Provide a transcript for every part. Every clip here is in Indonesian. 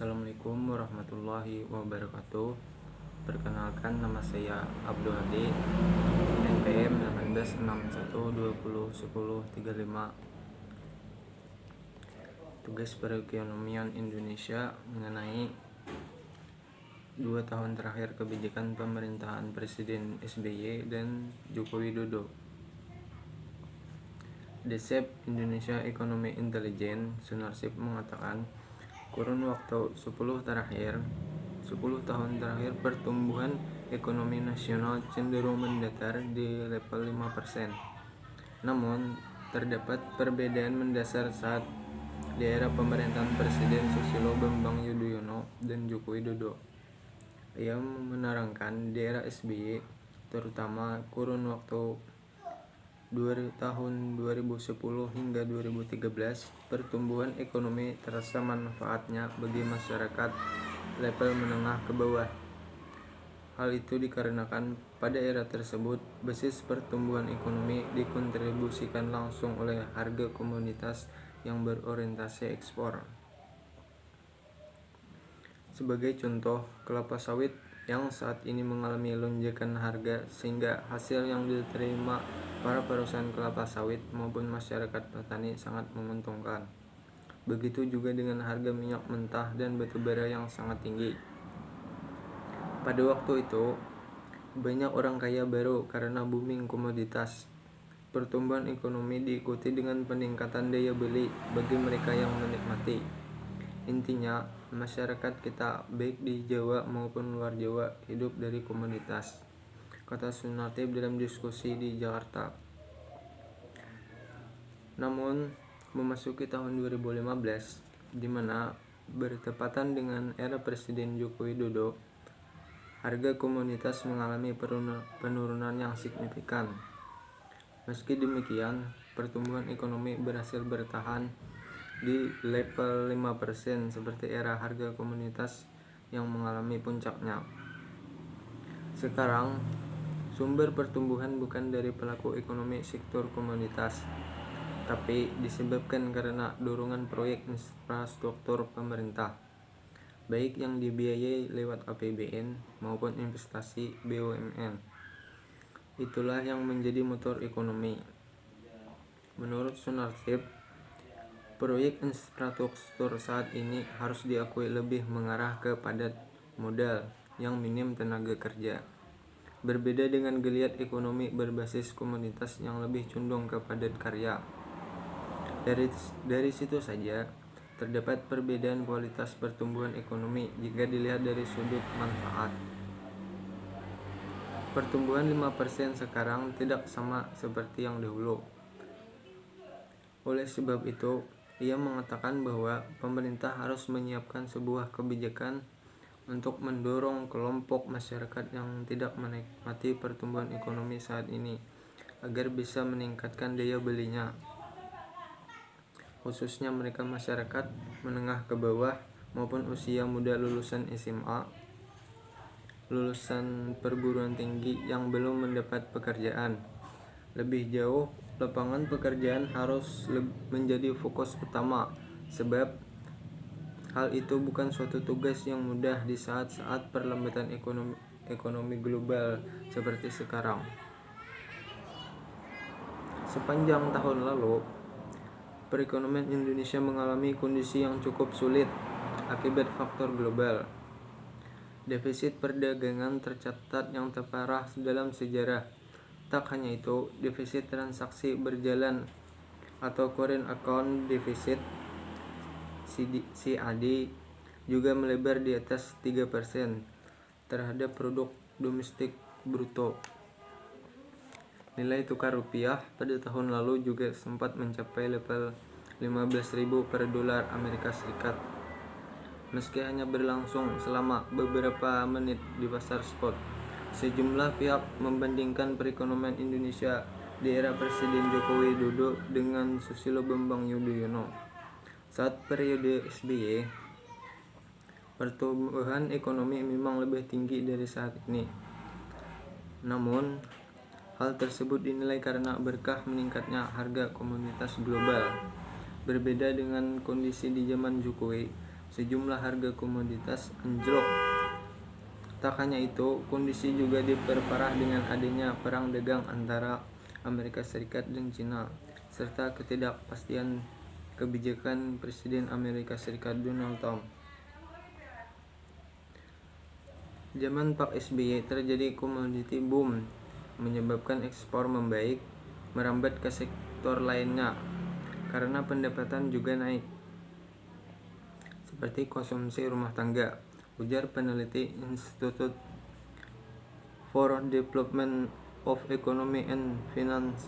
Assalamualaikum warahmatullahi wabarakatuh. Perkenalkan, nama saya Abdul Hadi, NPM 1861201035. Tugas perekonomian Indonesia mengenai 2 tahun terakhir kebijakan pemerintahan Presiden SBY dan Joko Widodo. Desep Indonesia Economic Intelligence Sunarsip mengatakan, kurun waktu 10 tahun terakhir pertumbuhan ekonomi nasional cenderung mendatar di level 5%. Namun, terdapat perbedaan mendasar saat di era pemerintahan Presiden Susilo Bambang Yudhoyono dan Joko Widodo. Ia menerangkan di era SBY, terutama kurun waktu tahun 2010 hingga 2013, pertumbuhan ekonomi terasa manfaatnya bagi masyarakat level menengah ke bawah. Hal itu dikarenakan pada era tersebut basis pertumbuhan ekonomi dikontribusikan langsung oleh harga komoditas yang berorientasi ekspor. Sebagai contoh, kelapa sawit yang saat ini mengalami lonjakan harga sehingga hasil yang diterima para perusahaan kelapa sawit maupun masyarakat petani sangat menguntungkan. Begitu juga dengan harga minyak mentah dan batu bara yang sangat tinggi. Pada waktu itu, banyak orang kaya baru karena booming komoditas. Pertumbuhan ekonomi diikuti dengan peningkatan daya beli bagi mereka yang menikmati. Intinya, masyarakat kita baik di Jawa maupun luar Jawa hidup dari komoditas, kata Sunartip dalam diskusi di Jakarta. Namun, memasuki tahun 2015, di mana bertepatan dengan era Presiden Joko Widodo, harga komoditas mengalami penurunan yang signifikan. Meski demikian, pertumbuhan ekonomi berhasil bertahan di level 5% seperti era harga komoditas yang mengalami puncaknya. Sekarang, sumber pertumbuhan bukan dari pelaku ekonomi sektor komoditas, tapi disebabkan karena dorongan proyek infrastruktur pemerintah, baik yang dibiayai lewat APBN maupun investasi BUMN. Itulah yang menjadi motor ekonomi. Menurut Sunarsip, proyek infrastruktur saat ini harus diakui lebih mengarah ke padat modal yang minim tenaga kerja. Berbeda dengan geliat ekonomi berbasis komoditas yang lebih condong ke padat karya. Dari situ saja terdapat perbedaan kualitas pertumbuhan ekonomi jika dilihat dari sudut manfaat. Pertumbuhan 5% sekarang tidak sama seperti yang dahulu. Oleh sebab itu, ia mengatakan bahwa pemerintah harus menyiapkan sebuah kebijakan untuk mendorong kelompok masyarakat yang tidak menikmati pertumbuhan ekonomi saat ini agar bisa meningkatkan daya belinya, khususnya mereka masyarakat menengah ke bawah maupun usia muda lulusan SMA, lulusan perguruan tinggi yang belum mendapat pekerjaan. Lebih jauh, lapangan pekerjaan harus menjadi fokus utama, sebab hal itu bukan suatu tugas yang mudah di saat-saat perlambatan ekonomi global seperti sekarang. Sepanjang tahun lalu, perekonomian Indonesia mengalami kondisi yang cukup sulit akibat faktor global. Defisit perdagangan tercatat yang terparah dalam sejarah. Tak hanya itu, defisit transaksi berjalan atau current account deficit CAD juga melebar di atas 3% terhadap produk domestik bruto. Nilai tukar rupiah pada tahun lalu juga sempat mencapai level 15.000 per dolar Amerika Serikat. Meski hanya berlangsung selama beberapa menit di pasar spot, sejumlah pihak membandingkan perekonomian Indonesia di era Presiden Joko Widodo dengan Susilo Bambang Yudhoyono. Saat periode SBY, pertumbuhan ekonomi memang lebih tinggi dari saat ini. Namun, hal tersebut dinilai karena berkah meningkatnya harga komoditas global. Berbeda dengan kondisi di zaman Jokowi, sejumlah harga komoditas anjlok. Tak hanya itu, kondisi juga diperparah dengan adanya perang dagang antara Amerika Serikat dan Cina, serta ketidakpastian kebijakan Presiden Amerika Serikat Donald Trump. Zaman Pak SBY terjadi komoditi boom, menyebabkan ekspor membaik, merambat ke sektor lainnya karena pendapatan juga naik, seperti konsumsi rumah tangga, ujar peneliti Institute for Development of Economy and Finance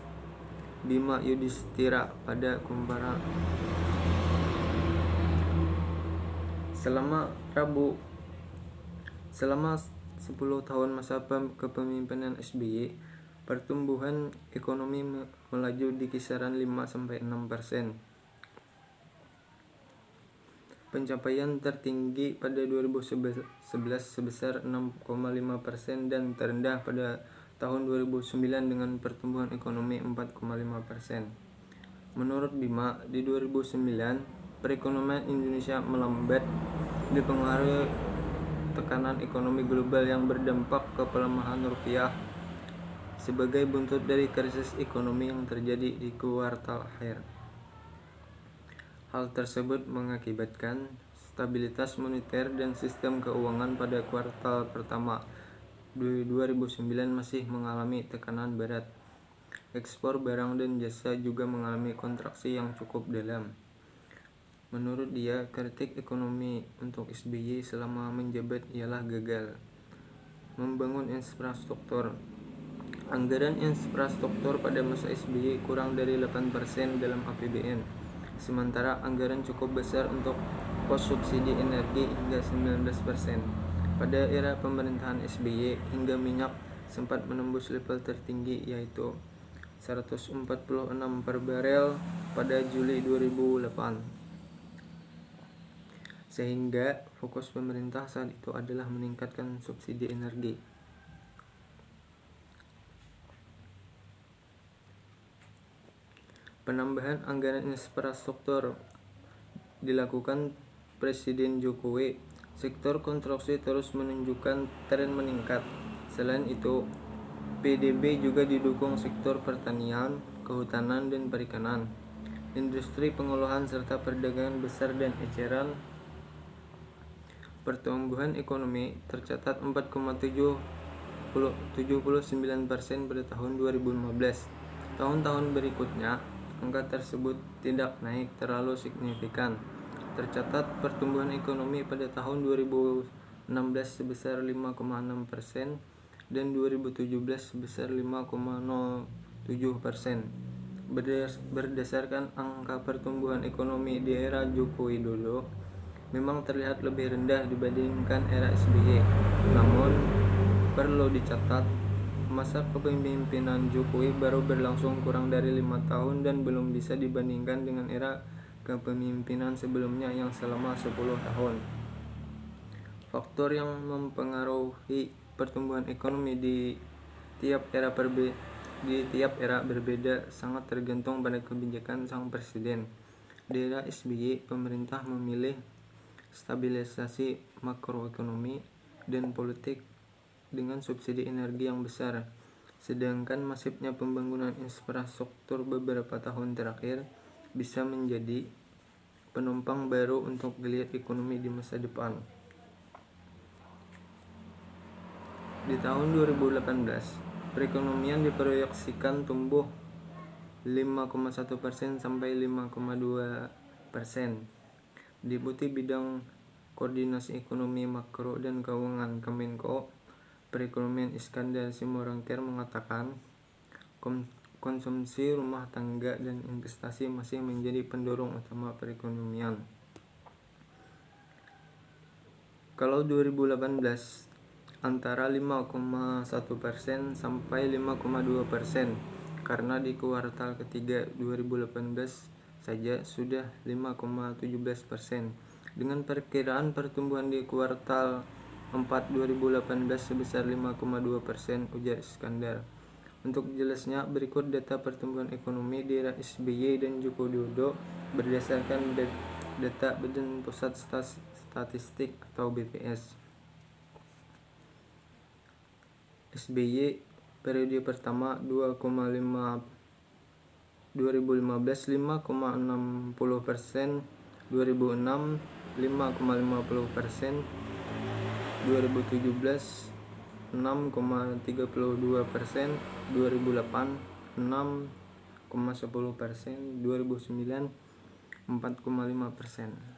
Bima Yudhistira pada Kumpara. Selama 10 tahun masa kepemimpinan SBY, pertumbuhan ekonomi melaju di kisaran 5-6%. Pencapaian tertinggi pada 2011 sebesar 6,5% dan terendah pada tahun 2009 dengan pertumbuhan ekonomi 4,5%. Menurut Bima, di 2009, perekonomian Indonesia melambat dipengaruhi tekanan ekonomi global yang berdampak ke pelemahan rupiah sebagai buntut dari krisis ekonomi yang terjadi di kuartal akhir. Hal tersebut mengakibatkan stabilitas moneter dan sistem keuangan pada kuartal pertama 2009 masih mengalami tekanan berat. Ekspor barang dan jasa juga mengalami kontraksi yang cukup dalam. Menurut dia, kritik ekonomi untuk SBY selama menjabat ialah gagal membangun infrastruktur. Anggaran infrastruktur pada masa SBY kurang dari 8% dalam APBN, sementara anggaran cukup besar untuk pos subsidi energi hingga 19%. Pada era pemerintahan SBY, hingga minyak sempat menembus level tertinggi yaitu 146 per barel pada Juli 2008. Sehingga fokus pemerintah saat itu adalah meningkatkan subsidi energi. Penambahan anggaran infrastruktur dilakukan Presiden Jokowi. Sektor konstruksi terus menunjukkan tren meningkat. Selain itu, PDB juga didukung sektor pertanian, kehutanan dan perikanan, industri pengolahan serta perdagangan besar dan eceran. Pertumbuhan ekonomi tercatat 4,79% pada tahun 2015. Tahun-tahun berikutnya, angka tersebut tidak naik terlalu signifikan. Tercatat pertumbuhan ekonomi pada tahun 2016 sebesar 5,6% dan 2017 sebesar 5,07%. Berdasarkan angka pertumbuhan ekonomi di era Joko Widodo, memang terlihat lebih rendah dibandingkan era SBY. Namun, perlu dicatat, masa kepemimpinan Jokowi baru berlangsung kurang dari 5 tahun dan belum bisa dibandingkan dengan era kepemimpinan sebelumnya yang selama 10 tahun. Faktor yang mempengaruhi pertumbuhan ekonomi di tiap era berbeda sangat tergantung pada kebijakan sang presiden. Di era SBY, pemerintah memilih stabilisasi makroekonomi dan politik dengan subsidi energi yang besar, sedangkan masifnya pembangunan infrastruktur beberapa tahun terakhir bisa menjadi penopang baru untuk geliat ekonomi di masa depan. Di tahun 2018, perekonomian diproyeksikan tumbuh 5,1% sampai 5,2%. Deputi Bidang Koordinasi Ekonomi Makro dan Keuangan Kemenko Perekonomian Iskandar Simorangkir mengatakan, konsumsi rumah tangga dan investasi masih menjadi pendorong utama perekonomian. Kalau 2018 antara 5,1% sampai 5,2%, karena di kuartal ketiga 2018 saja sudah 5,17%. Dengan perkiraan pertumbuhan di kuartal 4 2018 sebesar 5,2%, ujar Iskandar. Untuk jelasnya, berikut data pertumbuhan ekonomi di era SBY dan Joko Widodo berdasarkan Data Badan Pusat Statistik atau BPS. SBY periode pertama 2015 5,60%, 2006 5,50%, 2017 6,32%, 2008 6,10%, 2009 4,5%.